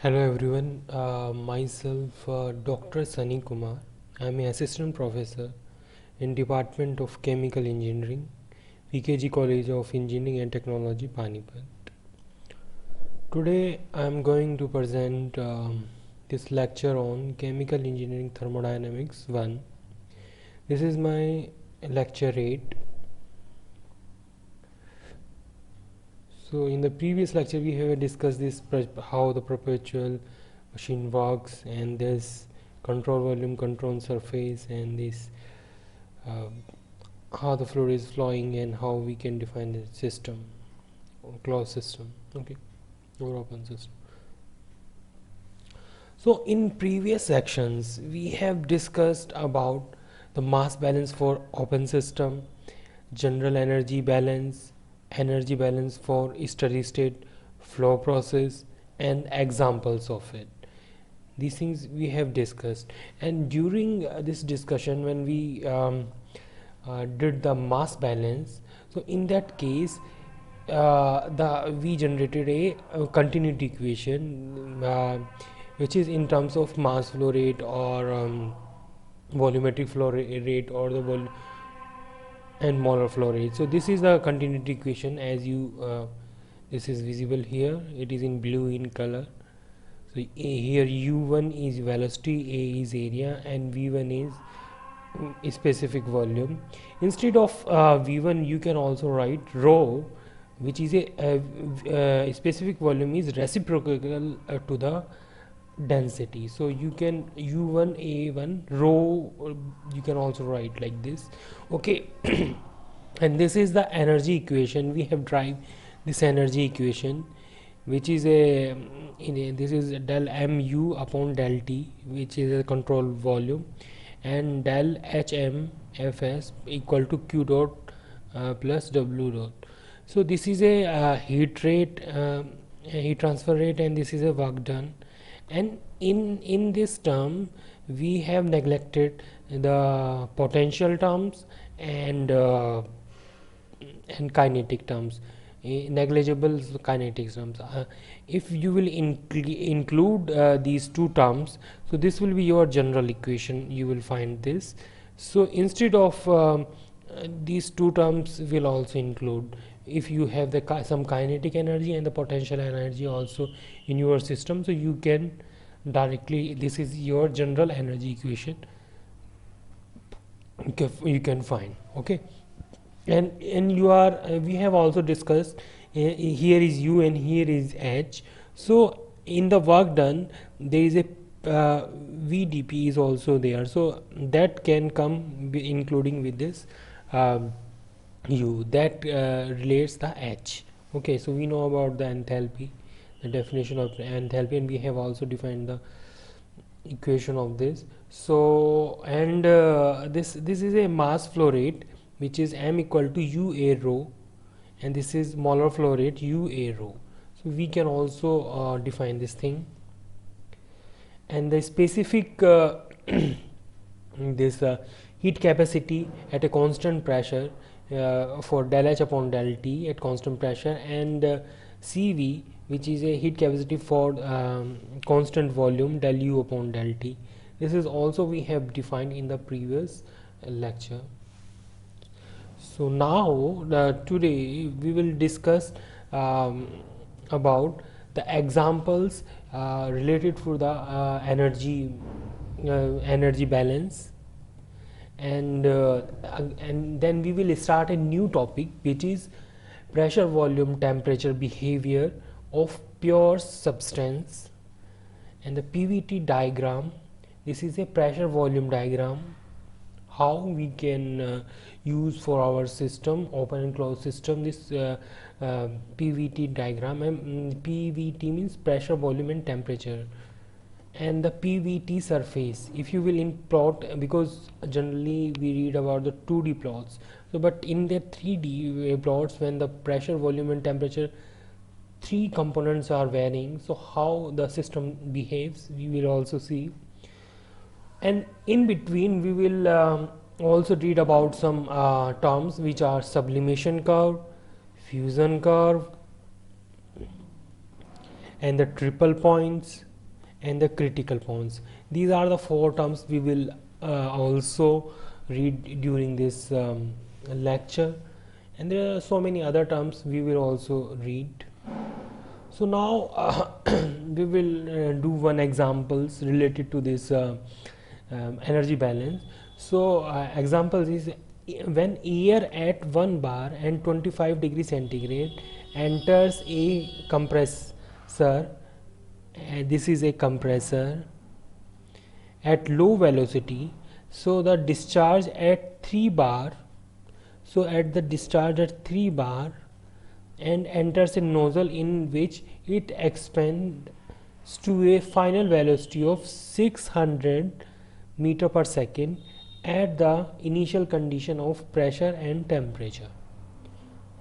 Hello everyone, myself Dr. Sunny Kumar. I am an assistant professor in Department of Chemical Engineering, PKG College of Engineering and Technology, Panipat. Today I am going to present this lecture on Chemical Engineering Thermodynamics 1. This is my lecture 8. So in the previous lecture we have discussed this how the perpetual machine works, and this control volume, control surface, and this uh, how the fluid is flowing and how we can define the system or closed system, okay, or open system. So in previous sections we have discussed about the mass balance for open system, general energy balance for steady state flow process, and examples of it. These things we have discussed, and during this discussion when we did the mass balance, so in that case we generated a continuity equation which is in terms of mass flow rate or volumetric flow rate or the and molar flow rate. So this is the continuity equation, as you this is visible here, it is in blue in color. So here u1 is velocity, a is area, and v1 is specific volume. Instead of v1 you can also write rho, which is a specific volume is reciprocal to the density. So you can u1 a1 rho, you can also write like this, okay. And this is the energy equation. We have derived this energy equation, which is this is del mu upon del t, which is a control volume, and del hm fs equal to q dot plus w dot. So this is a heat rate, heat transfer rate, and this is a work done. And in this term we have neglected the potential terms and kinetic terms, negligible kinetic terms. If you will include these two terms, so this will be your general equation, you will find this. So instead of these two terms will also include, if you have the some kinetic energy and the potential energy also in your system, so you can directly, this is your general energy equation, you can find, okay. And you are we have also discussed here is u and here is h. So in the work done there is a vdp is also there, so that can come including with this u that relates the h, okay. So we know about the enthalpy, the definition of enthalpy, and we have also defined the equation of this. So and this is a mass flow rate, which is m equal to u a rho, and this is molar flow rate u a rho. So we can also define this thing, and the specific this heat capacity at a constant pressure for del h upon del t at constant pressure, and cv, which is a heat capacity for constant volume, del u upon del t. This is also we have defined in the previous lecture. So now today we will discuss about the examples related to the energy balance, and then we will start a new topic, which is pressure, volume, temperature, behavior of pure substance, and the PVT diagram. This is a pressure volume diagram, how we can use for our system, open and closed system, this PVT diagram. And PVT means pressure, volume, and temperature. And the PVT surface, if you will in plot, because generally we read about the 2D plots, so but in the 3D plots, when the pressure, volume, and temperature, three components are varying, so how the system behaves we will also see. And in between we will also read about some terms which are sublimation curve, fusion curve, and the triple points, and the critical points. These are the four terms we will also read during this lecture, and there are so many other terms we will also read. So now we will do one examples related to this energy balance. So examples is when air at 1 bar and 25 degrees centigrade enters a compressor, this is a compressor at low velocity, so the discharge at 3 bar, so at the discharge at 3 bar and enters a nozzle in which it expands to a final velocity of 600 meter per second at the initial condition of pressure and temperature.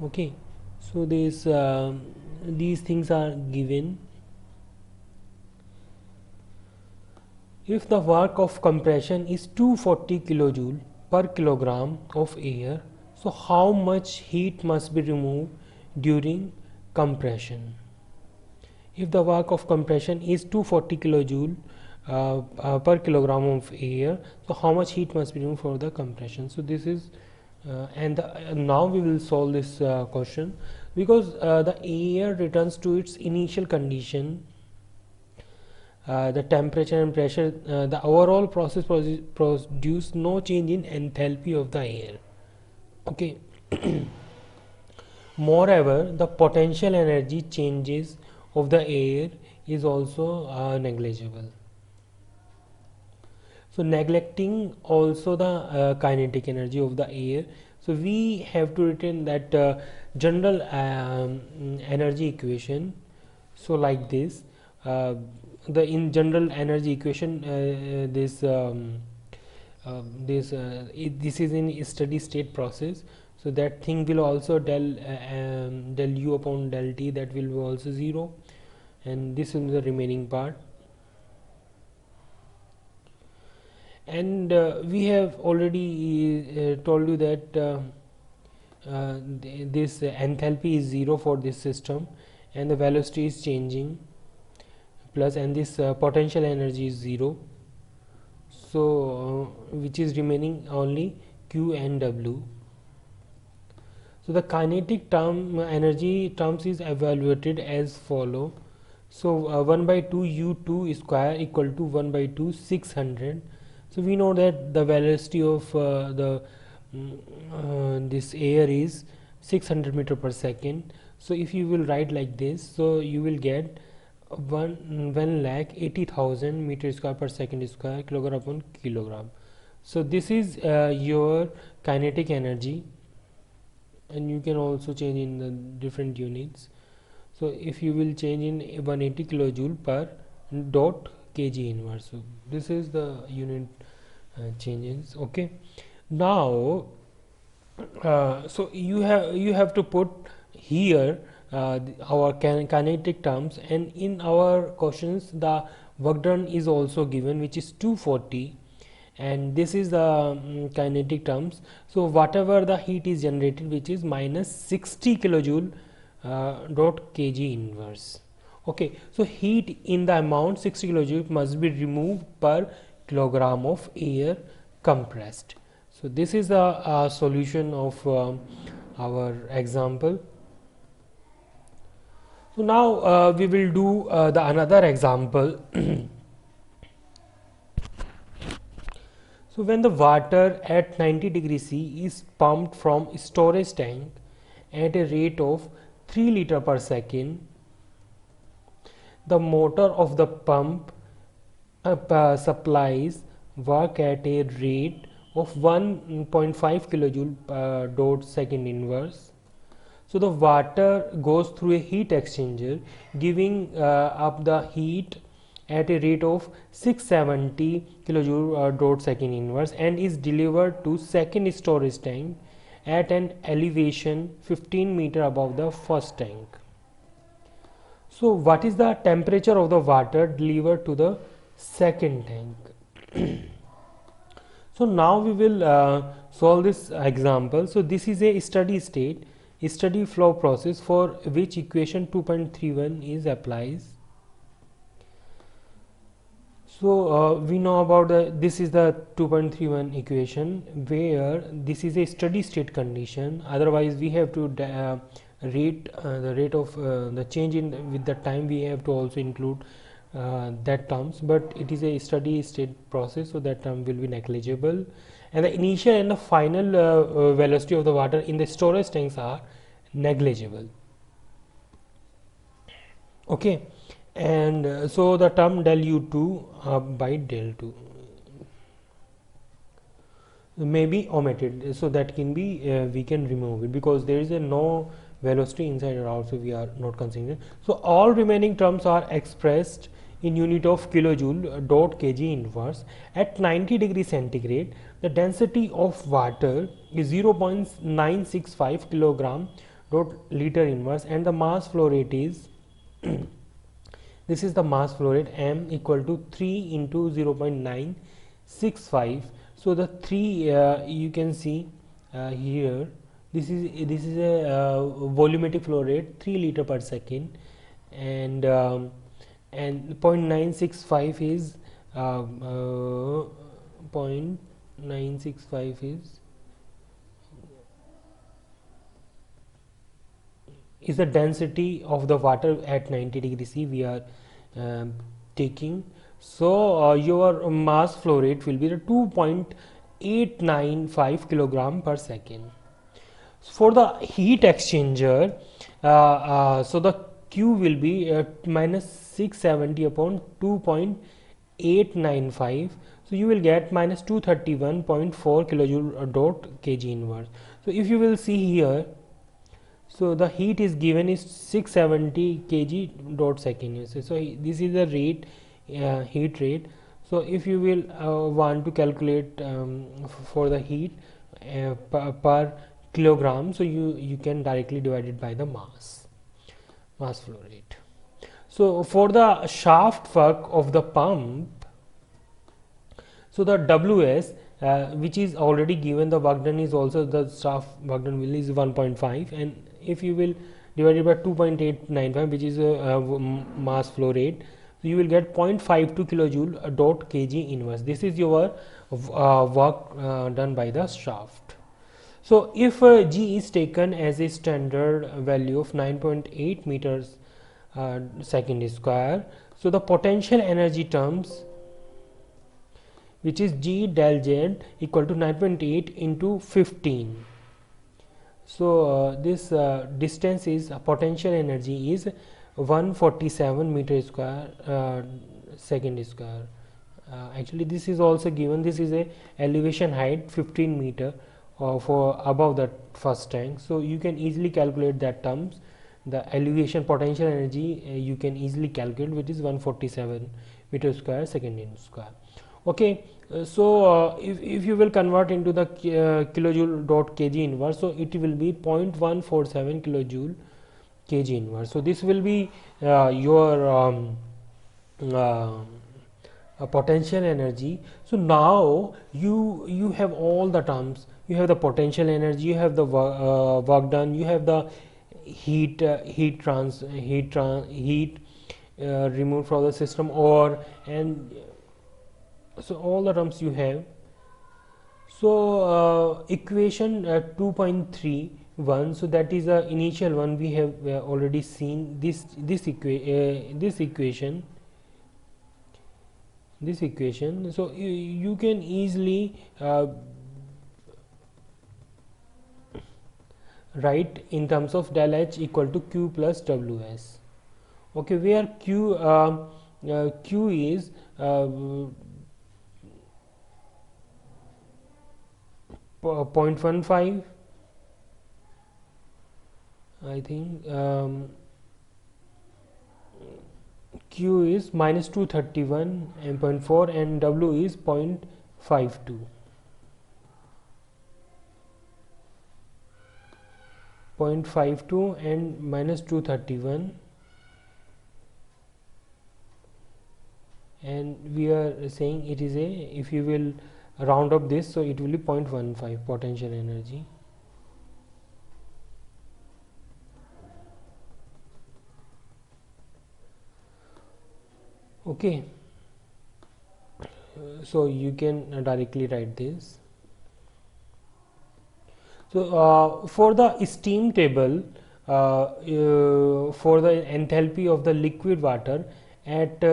Okay, so these things are given. If the work of compression is 240 kilojoule per kilogram of air, so how much heat must be removed during compression? If the work of compression is 240 kilojoule per kilogram of air, so how much heat must be removed for the compression? So this is now we will solve this question, because the air returns to its initial condition, the temperature and pressure, the overall process produce no change in enthalpy of the air. Okay. Moreover, the potential energy changes of the air is also negligible. So neglecting also the kinetic energy of the air, so we have to retain that general energy equation. So like this, the in general energy equation, this is in steady state process, so that thing will also del u upon del t, that will be also 0, and this is the remaining part. And we have already told you that this enthalpy is 0 for this system, and the velocity is changing plus, and this potential energy is 0, so which is remaining only Q and W. So the kinetic term energy terms is evaluated as follow. So 1 by 2 U2 square equal to 1 by 2 600. So we know that the velocity of this air is 600 meter per second. So if you will write like this, so you will get 1,80,000 meter square per second square kilogram upon kilogram. So this is your kinetic energy, and you can also change in the different units. So if you will change in 180 kilojoule per dot kg inverse, so this is the unit changes. Okay, now so you have to put here our kinetic terms, and in our questions the work done is also given, which is 240, and this is the kinetic terms. So whatever the heat is generated, which is minus 60 kilojoule dot kg inverse. Okay, so heat in the amount 60 kilojoule must be removed per kilogram of air compressed. So this is the solution of our example. So now we will do the another example. So when the water at 90 degrees C is pumped from storage tank at a rate of 3 liter per second, the motor of the pump supplies work at a rate of 1.5 kilojoule dot second inverse. So the water goes through a heat exchanger, giving up the heat at a rate of 670 kilojoule dot second inverse, and is delivered to second storage tank at an elevation 15 meter above the first tank. So what is the temperature of the water delivered to the second tank? So now we will solve this example. So this is a steady flow process for which equation 2.31 is applies. So we know about this is the 2.31 equation, where this is a steady state condition. Otherwise we have to rate the rate of the change in with the time, we have to also include that terms, but it is a steady state process, so that term will be negligible. And the initial and the final velocity of the water in the storage tanks are negligible. Okay, and so the term del u2 by del 2 may be omitted, so that can be we can remove it, because there is a no velocity inside or out, so we are not considering. So all remaining terms are expressed in unit of kilojoule dot kg inverse. At 90 degrees centigrade, the density of water is 0.965 kilogram dot liter inverse, and the mass flow rate is this is the mass flow rate, m equal to 3 into 0.965. so the 3 you can see here, this is a volumetric flow rate, 3 liter per second, and 0.965 is 0.965 is the density of the water at 90 degrees C we are taking. So your mass flow rate will be the 2.895 kilogram per second. For the heat exchanger, so the Q will be minus 670 upon 2.895, so you will get minus 231.4 kilojoule dot kg inverse. So if you will see here, so the heat is given is 670 kg dot second. So this is the rate, heat rate. So if you will want to calculate for the heat per kilogram, so you can directly divide it by the mass flow rate. So for the shaft work of the pump, so the Ws which is already given, the work done is also, the shaft work done will is 1.5, and if you will divide it by 2.895, which is a mass flow rate, so you will get 0.52 kilojoule dot kg inverse. This is your work done by the shaft. So if G is taken as a standard value of 9.8 meters second square, so the potential energy terms, which is G del Z equal to 9.8 into 15. So this distance is potential energy is 147 meter square second square. Actually this is also given, this is a elevation height 15 meter for above the first tank, so you can easily calculate that terms, the elevation potential energy you can easily calculate, which is 147 meter square second square. Okay, so if you will convert into the kilojoule dot kg inverse, so it will be 0.147 kilojoule kg inverse. So this will be your potential energy. So now you have all the terms, you have the potential energy, you have the work done, you have the heat removed from the system, or and so all the terms you have. So equation 2.31, so that is the initial one, we have already seen this equation. So you can easily write in terms of del H equal to Q plus Ws. Okay, where Q is 0.15, I think. Q is minus 231 and 0.4, and W is 0.52. 0.52 and minus 231, and we are saying it is a, if you will round up this, so it will be 0.15 potential energy. Okay, So you can directly write this. So for the steam table, for the enthalpy of the liquid water at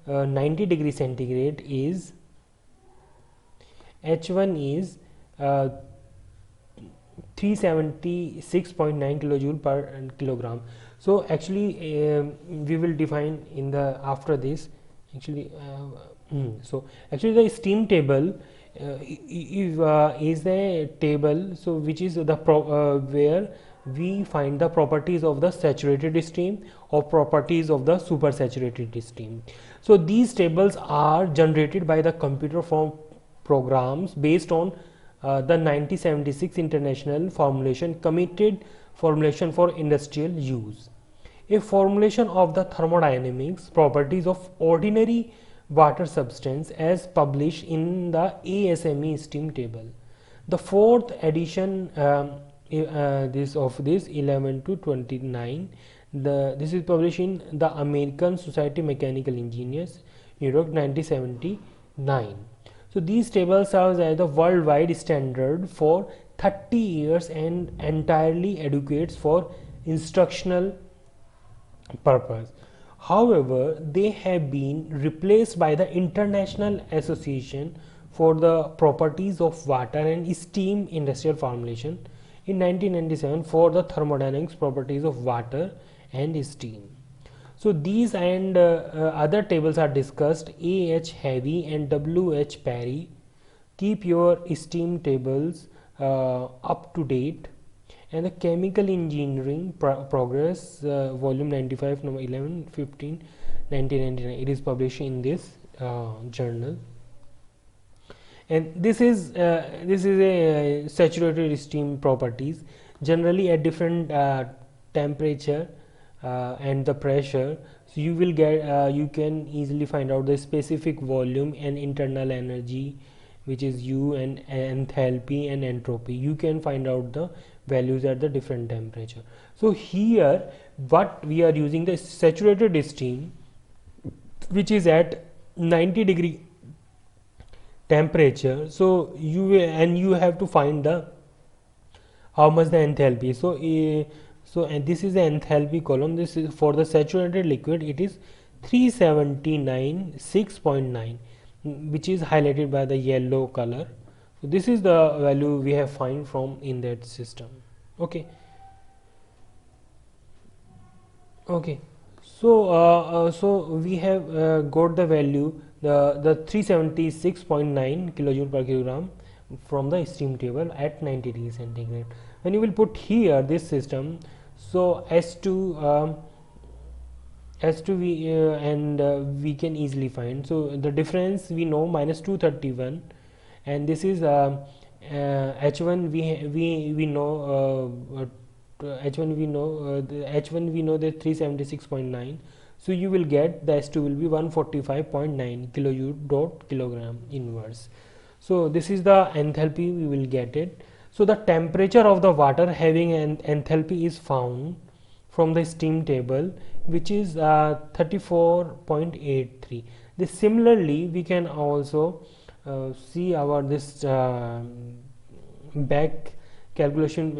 90 degree centigrade is H1 is 376.9 kilojoule per kilogram. So actually we will define in the after this actually so actually the steam table is the table so which is the where we find the properties of the saturated steam or properties of the supersaturated steam. So these tables are generated by the computer from programs based on the 1976 international formulation committed formulation for industrial use. A formulation of the thermodynamics properties of ordinary water substance as published in the ASME steam table. The fourth edition this of this 11 to 29 this is published in the American Society of Mechanical Engineers, New York, 1979. So these tables serve as the worldwide standard for 30 years and entirely adequate for instructional purpose. However, they have been replaced by the International Association for the Properties of Water and Steam Industrial Formulation in 1997 for the thermodynamics properties of water and steam. So these and other tables are discussed. AH Heavy and WH Perry. Keep your steam tables up to date. And the Chemical Engineering Progress volume 95 number 11 15 1999, it is published in this journal. And this is a saturated steam properties generally at different temperature and the pressure. So you will get you can easily find out the specific volume and internal energy, which is U, and enthalpy and entropy. You can find out the values at the different temperature. So here what we are using the saturated steam, which is at 90 degree temperature. So you will, and you have to find the how much the enthalpy. So and this is the enthalpy column. This is for the saturated liquid, it is 379 6.9, which is highlighted by the yellow color. So this is the value we have find from in that system. Okay. So we have got the value the 376.9 kilojoule per kilogram from the steam table at 90 degrees centigrade. When you will put here this system, so S2 we can easily find. So the difference we know minus 231, and this is H1 we know H1 we know the H1 we know that 376.9. So you will get the S2 will be 145.9 kilojoule dot kilogram inverse. So this is the enthalpy we will get it. So the temperature of the water having an enthalpy is found from the steam table, which is 34.83. This similarly we can also see our this back calculation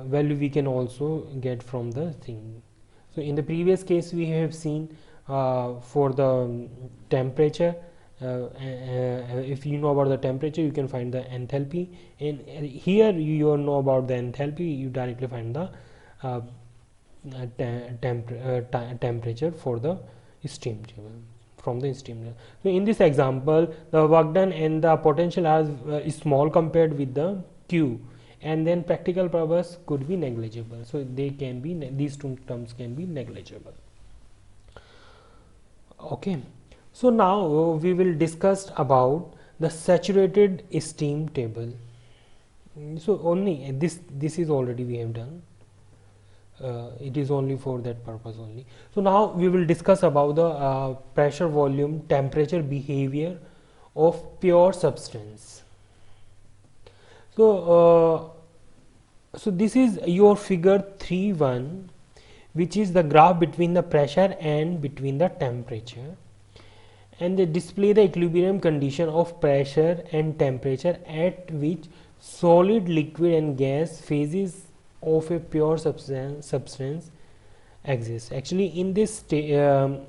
value we can also get from the thing. So in the previous case we have seen for the temperature, if you know about the temperature you can find the enthalpy, and here you know about the enthalpy, you directly find the temperature for the steam table from the steam table. So in this example the work done and the potential are small compared with the Q, and then practical purpose could be negligible. So they can be these two terms can be negligible. Okay. So now we will discuss about the saturated steam table. So only this is already we have done. It is only for that purpose only. So now we will discuss about the pressure, volume, temperature, behavior of pure substance. So so this is your figure 3.1, which is the graph between the pressure and between the temperature. and they display the equilibrium condition of pressure and temperature at which solid, liquid and gas phases of a pure substance exist. Actually, in this figure,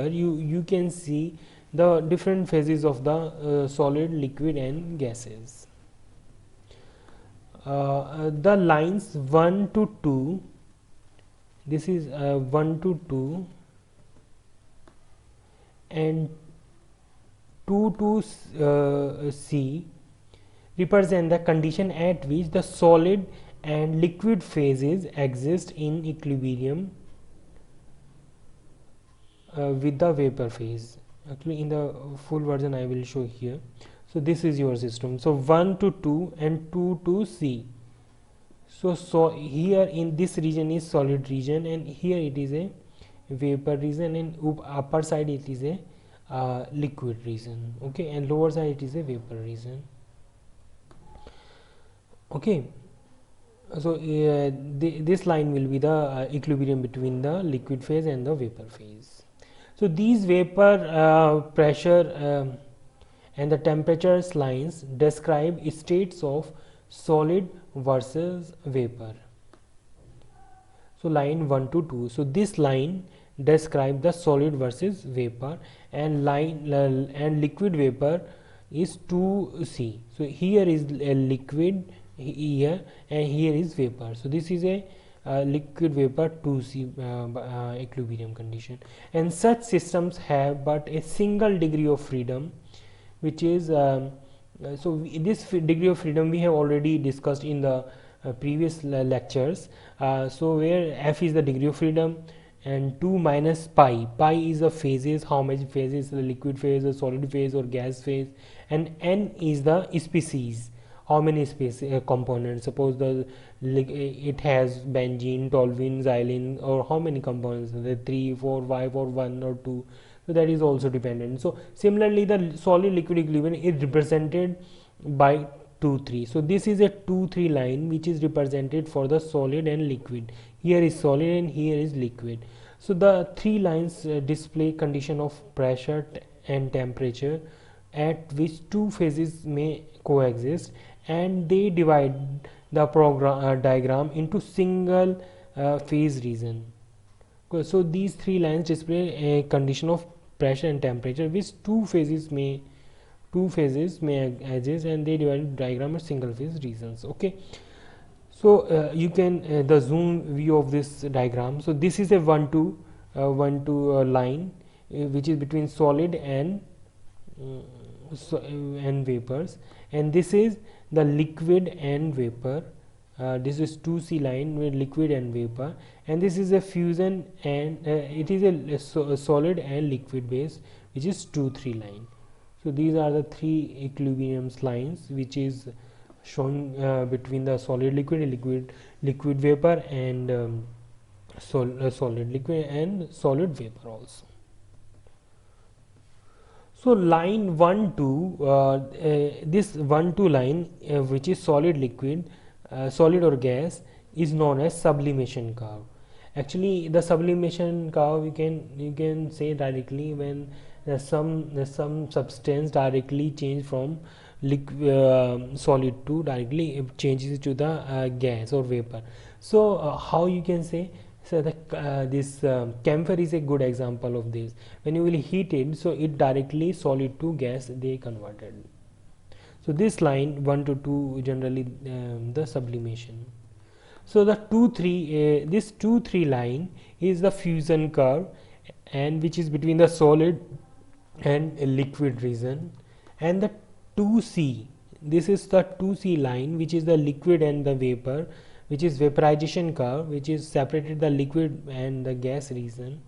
you can see the different phases of the solid, liquid and gases. The lines 1 to 2, this is 1 to 2 and 2 to C represent the condition at which the solid and liquid phases exist in equilibrium with the vapor phase. Actually, in the full version I will show here. So this is your system. So 1 to 2 and 2 to C. So here in this region is solid region, and here it is a vapor region, and upper side it is a liquid region. Okay, and lower side it is a vapor region. Okay, so this line will be the equilibrium between the liquid phase and the vapor phase. So these vapor pressure and the temperatures lines describe states of solid versus vapor. So line 1 to 2. So this line describe the solid versus vapor, and line and liquid vapor is 2C. So here is a liquid here, and here is vapor. So this is a liquid vapor 2C equilibrium condition, and such systems have but a single degree of freedom, which is this degree of freedom we have already discussed in the previous lectures. So where F is the degree of freedom, and 2 minus pi is the phases, how many phases, the liquid phase, the solid phase or gas phase, and N is the species, how many components. Suppose it has benzene, toluene, xylene, or how many components, the 3, 4, 5 or 1 or 2. So that is also dependent. So similarly, the solid liquid equilibrium is represented by 2, 3. So this is a 2, 3 line which is represented for the solid and liquid. Here is solid and here is liquid. So the 3 lines display condition of pressure and temperature at which 2 phases may coexist, and they divide the diagram into single phase region. So these 3 lines display a condition of pressure and temperature which 2 phases may exist, and they divide diagram into single phase regions. Okay, so you can the zoom view of this diagram. So this is a 1 to line which is between solid and vapors, and this is the liquid and vapor. This is 2C line with liquid and vapor, and this is a fusion, and it is a solid and liquid base, which is 2, 3 line. So these are the 3 equilibrium lines which is shown between the solid liquid vapor, and solid liquid and solid vapor also. So line 1 2, this 1 2 line which is solid liquid, solid or gas, is known as sublimation curve. Actually, the sublimation curve you can say directly when some substance directly change from solid to directly it changes to the gas or vapor. So how you can say? So this camphor is a good example of this. When you will heat it, so it directly solid to gas they converted. So this line 1 to 2 generally the sublimation. So the 2 3 this 2 3 line is the fusion curve, and which is between the solid and liquid region, and the 2C, this is the 2C line which is the liquid and the vapor, which is vaporization curve, which is separated the liquid and the gas region.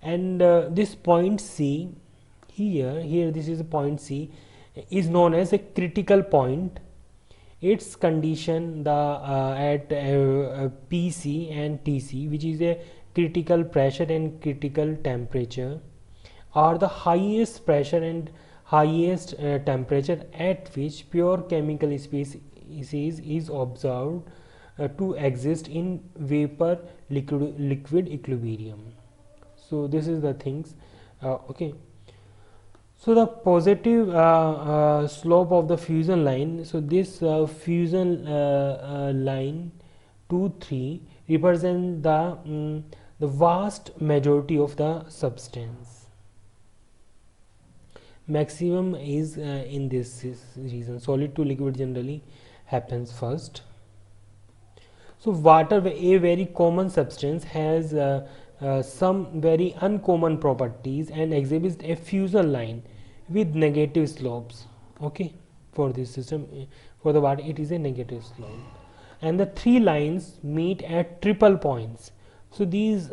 And this point C here this is a point C, is known as a critical point. Its condition at PC and TC, which is a critical pressure and critical temperature, are the highest pressure and highest temperature at which pure chemical species is observed to exist in vapor liquid equilibrium. So this is the things Okay. So the positive slope of the fusion line, so this fusion line 2 3 represent the vast majority of the substance. Maximum is in this region. Solid to liquid generally happens first. So water, a very common substance, has some very uncommon properties and exhibits a fusion line with negative slopes. Okay, for this system, for the water, it is a negative slope, and the three lines meet at triple points. So these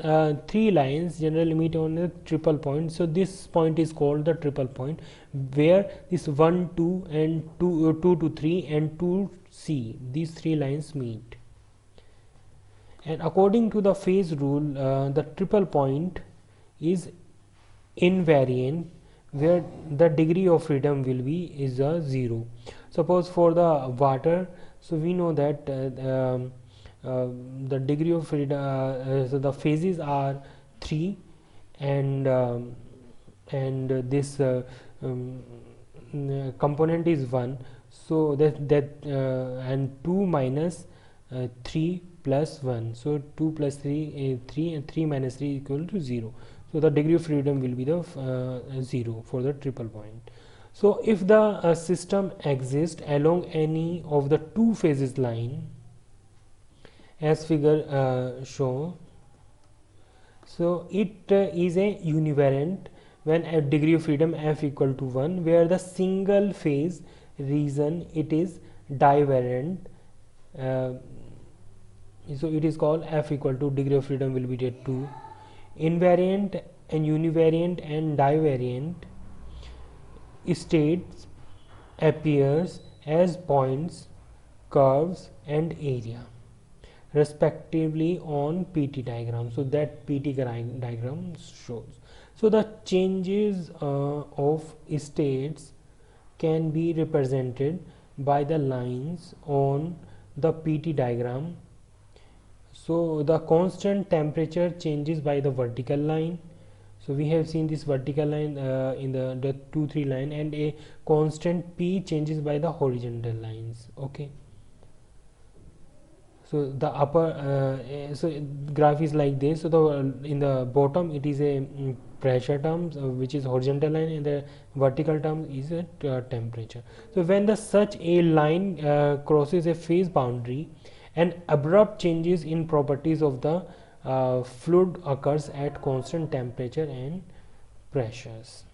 three lines generally meet on a triple point. So this point is called the triple point, where this 1 2 and 2 2 to 3 and 2C, these three lines meet. And according to the phase rule, the triple point is invariant, where the degree of freedom will be is a 0. Suppose for the water, so we know that the degree of freedom, so the phases are 3, and this component is 1, so and 2 minus 3 plus 1, so 2 plus 3 3, and 3 minus 3 equal to 0. So the degree of freedom will be the 0 for the triple point. So if the system exists along any of the two phases line, as figure show, so it is a univariant when a degree of freedom f equal to 1, where the single phase region it is divariant. So it is called f equal to degree of freedom will be at 2. Invariant and univariant and divariant states appears as points, curves and area respectively on PT diagram. So that PT diagram shows. So the changes of states can be represented by the lines on the PT diagram. So the constant temperature changes by the vertical line. So we have seen this vertical line in the 2 3 line, and a constant P changes by the horizontal lines. Okay. So the upper so graph is like this. So the in the bottom it is a pressure terms which is horizontal line, and the vertical term is a temperature. So when the such a line crosses a phase boundary, and abrupt changes in properties of the fluid occurs at constant temperature and pressures.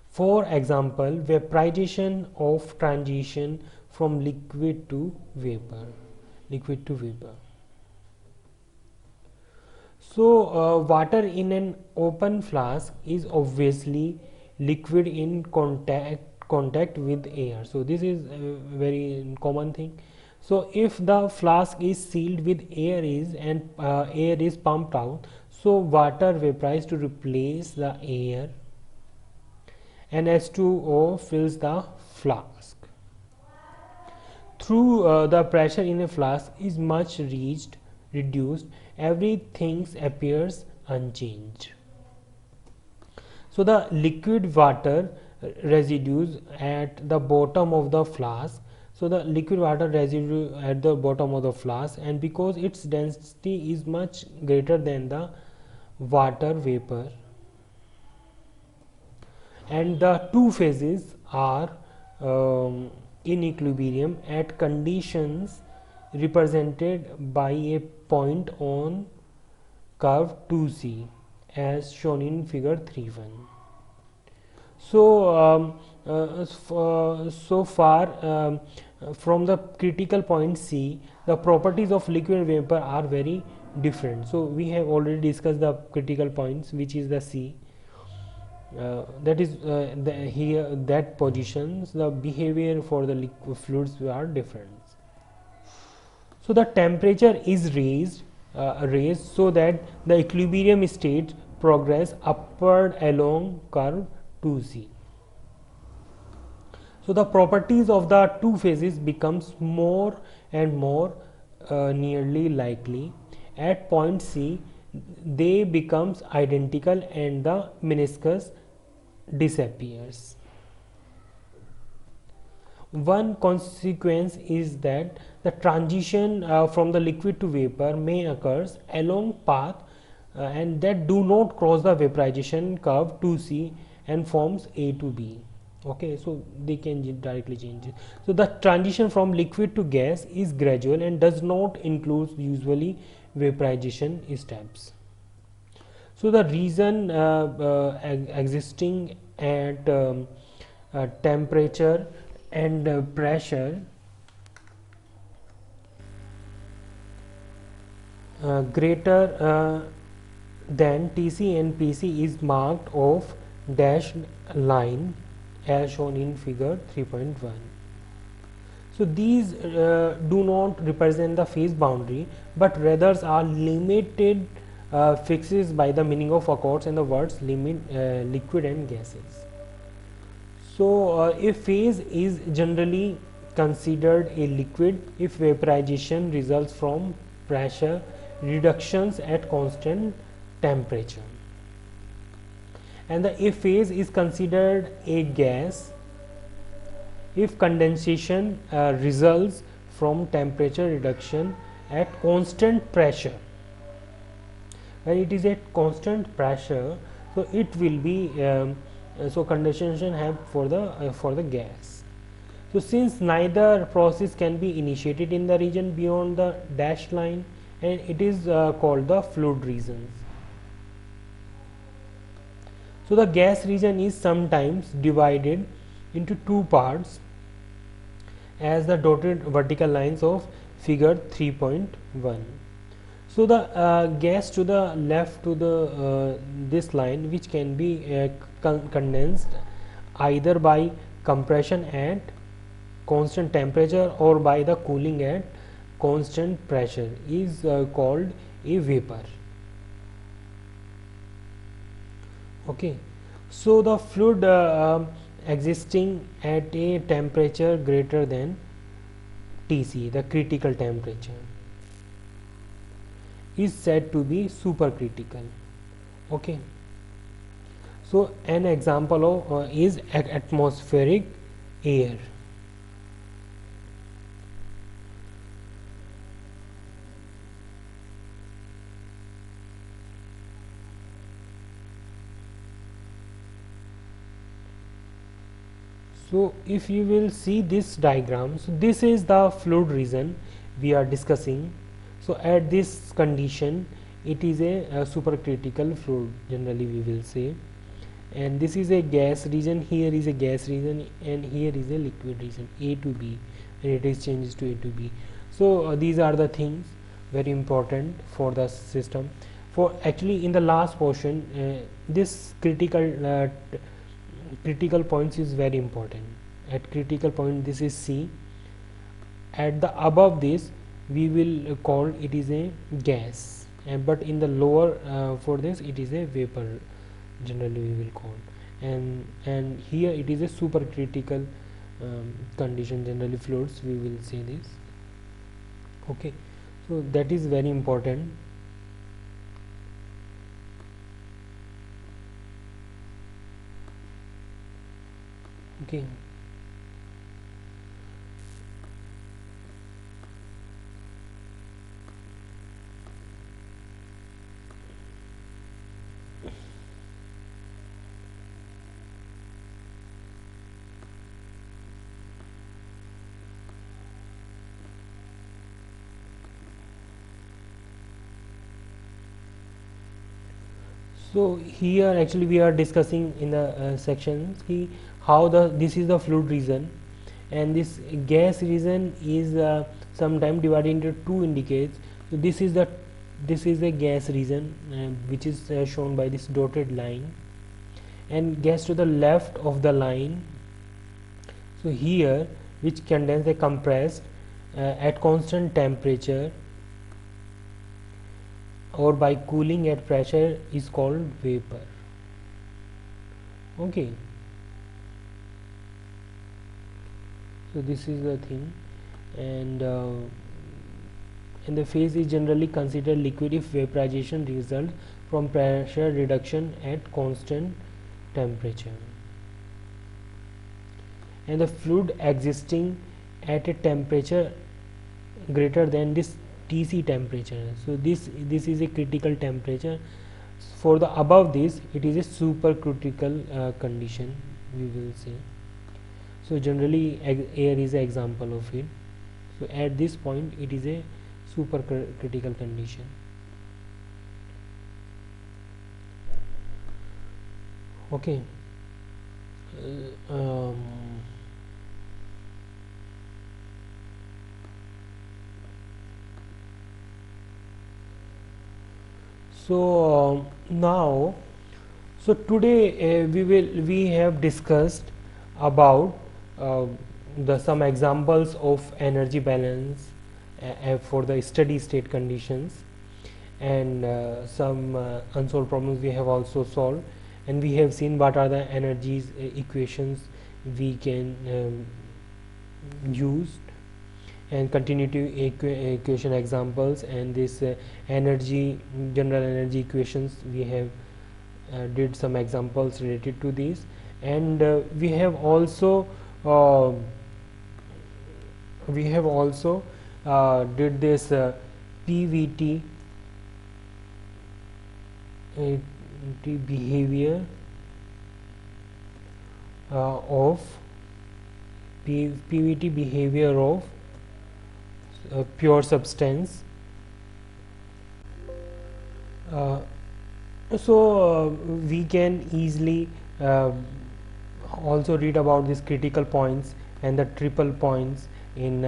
For example, vaporization of transition from liquid to vapor. So water in an open flask is obviously liquid in contact with air. So this is a very common thing. So if the flask is sealed with air and air is pumped out, so water vaporizes to replace the air, and H2O fills the flask. Through the pressure in a flask is much reduced, everything appears unchanged. So the liquid water residues at the bottom of the flask. So the liquid water residue at the bottom of the flask, and because its density is much greater than the water vapor, and the two phases are in equilibrium at conditions represented by a point on curve 2C as shown in figure 3.1. So so far from the critical point C, the properties of liquid vapor are very different. So we have already discussed the critical points, which is the C. That is here that positions the behavior for the liquid fluids are different. So the temperature is raised so that the equilibrium state progress upward along curve 2C. So the properties of the two phases becomes more and more nearly likely. At point C, they becomes identical and the meniscus disappears. One consequence is that the transition from the liquid to vapor may occurs along path and that do not cross the vaporization curve 2C and forms A to B. Okay, so they can directly change it. So the transition from liquid to gas is gradual and does not include usually vaporization steps. So the reason existing at temperature and pressure greater than Tc and Pc is marked off dashed line as shown in figure 3.1. So these do not represent the phase boundary but rather are limited fixes by the meaning of accords and the words limit liquid and gases. So a phase is generally considered a liquid if vaporization results from pressure reductions at constant temperature, and the a phase is considered a gas if condensation results from temperature reduction at constant pressure. When it is at constant pressure, so it will be so condensation have for the gas. So since neither process can be initiated in the region beyond the dashed line, and it is called the fluid regions. So the gas region is sometimes divided into two parts as the dotted vertical lines of figure 3.1. So the gas to the left to the this line, which can be condensed either by compression at constant temperature or by the cooling at constant pressure, is called a vapor. Okay, so the fluid existing at a temperature greater than Tc, the critical temperature, is said to be supercritical. Okay, so an example of is atmospheric air. So if you will see this diagram, so this is the fluid region we are discussing. So at this condition it is a supercritical fluid, generally we will say, and this is a gas region, here is a gas region, and here is a liquid region, A to B, and it is changes to A to B. So these are the things very important for the system. For actually in the last portion this critical points is very important. At critical point this is C, at the above this we will call it is a gas, but in the lower for this it is a vapor, generally we will call, and here it is a supercritical condition, generally fluids we will say this. Okay, so that is very important. Okay, so here actually we are discussing in the sections how this is the fluid region, and this gas region is sometime divided into two indicates. So this is the gas region which is shown by this dotted line, and gas to the left of the line, so here, which contains the compressed at constant temperature or by cooling at pressure, is called vapor. Okay, so this is the thing, and and the phase is generally considered liquid if vaporization results from pressure reduction at constant temperature, and the fluid existing at a temperature greater than this Tc temperature. So this is a critical temperature. For the above this, it is a supercritical condition, we will say. So generally air is an example of it. So at this point it is a supercritical condition. Okay. So now, so today we have discussed about the some examples of energy balance for the steady state conditions, and some unsolved problems we have also solved, and we have seen what are the energies equations we can use, and continuity equation examples, and this energy general energy equations we have did some examples related to these, and uh, we have also did this PVT behavior of PVT behavior of pure substance. We can easily also read about these critical points and the triple points in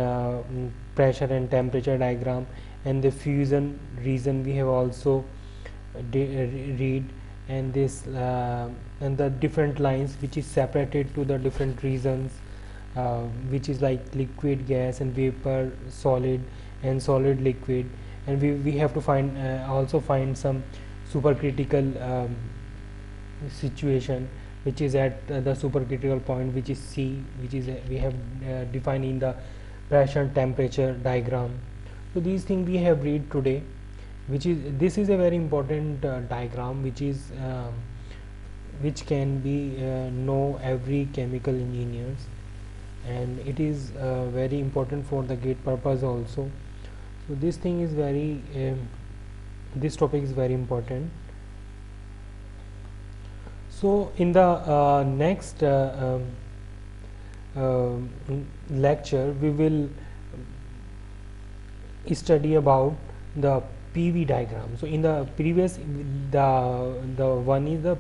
pressure and temperature diagram, and the fusion region we have also read, and this and the different lines which is separated to the different regions, which is like liquid, gas and vapor, solid and solid liquid, and we have to find also find some supercritical situation which is at the supercritical point, which is C, which is we have defined in the pressure and temperature diagram. So these things we have read today, which is this is a very important diagram which can be know every chemical engineers, and it is very important for the gate purpose also. So this thing is very this topic is very important. So in the next lecture we will study about the PV diagram. So in the previous the one is the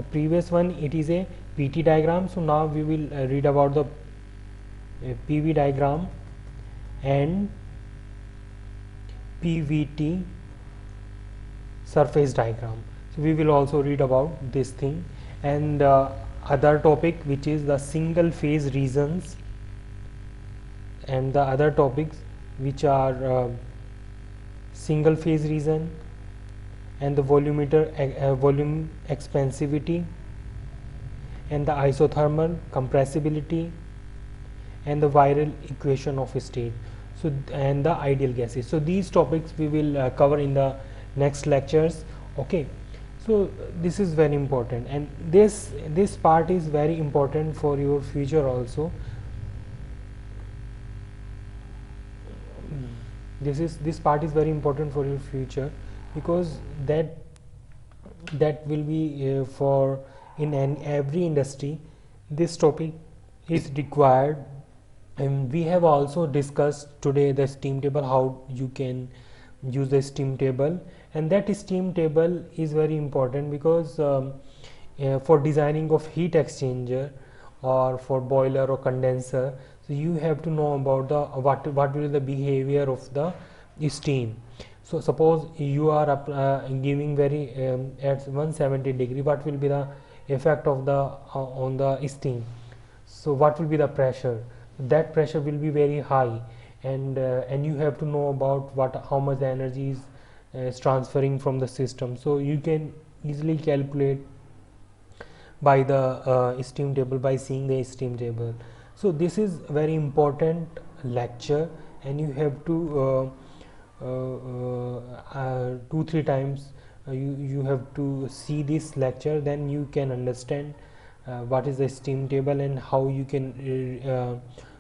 previous one, it is a PT diagram. So now we will read about the PV diagram and PVT surface diagram. So we will also read about this thing, and other topic which is the single phase regions, and the other topics which are single phase region and the volume expansivity and the isothermal compressibility and the viral equation of state, so and the ideal gases. So these topics we will cover in the next lectures. Okay, so this is very important, and this part is very important for your future also. This part is very important for your future, because that will be for in every industry this topic is required. And we have also discussed today the steam table, how you can use the steam table, and that steam table is very important because for designing of heat exchanger or for boiler or condenser, so you have to know about the what will be the behavior of the steam. So suppose you are giving very at 170 degree, what will be the effect of the on the steam? So what will be the pressure? That pressure will be very high, and you have to know about how much the energy is transferring from the system. So you can easily calculate by the steam table, by seeing the steam table. So this is very important lecture, and you have to 2-3 times you have to see this lecture, then you can understand what is the steam table and how you can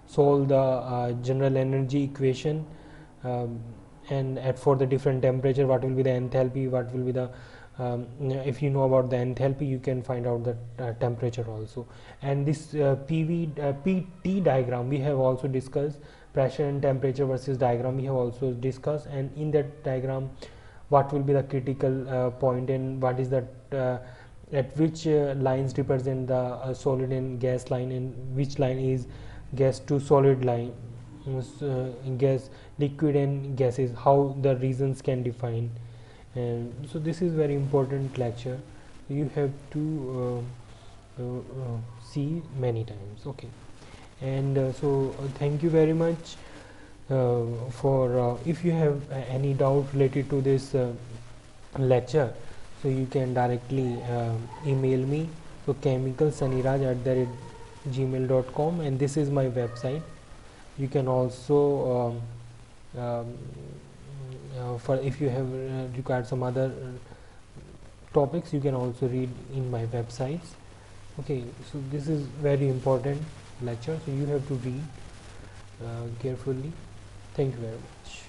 solve the general energy equation, um, and at for the different temperature what will be the enthalpy, what will be the if you know about the enthalpy, you can find out the temperature also. And this PT diagram we have also discussed, pressure and temperature versus diagram we have also discussed, and in that diagram what will be the critical point, and what is the at which lines represent the solid and gas line, and which line is gas to solid line, gas, liquid and gases, how the regions can define. And so this is very important lecture, you have to see many times. Okay, and thank you very much for if you have any doubt related to this lecture, so you can directly email me, so chemicalsaniraj@gmail.com, and this is my website. You can also for if you have required some other topics, you can also read in my websites. Okay, so this is very important lecture, so you have to read carefully. Thank you very much.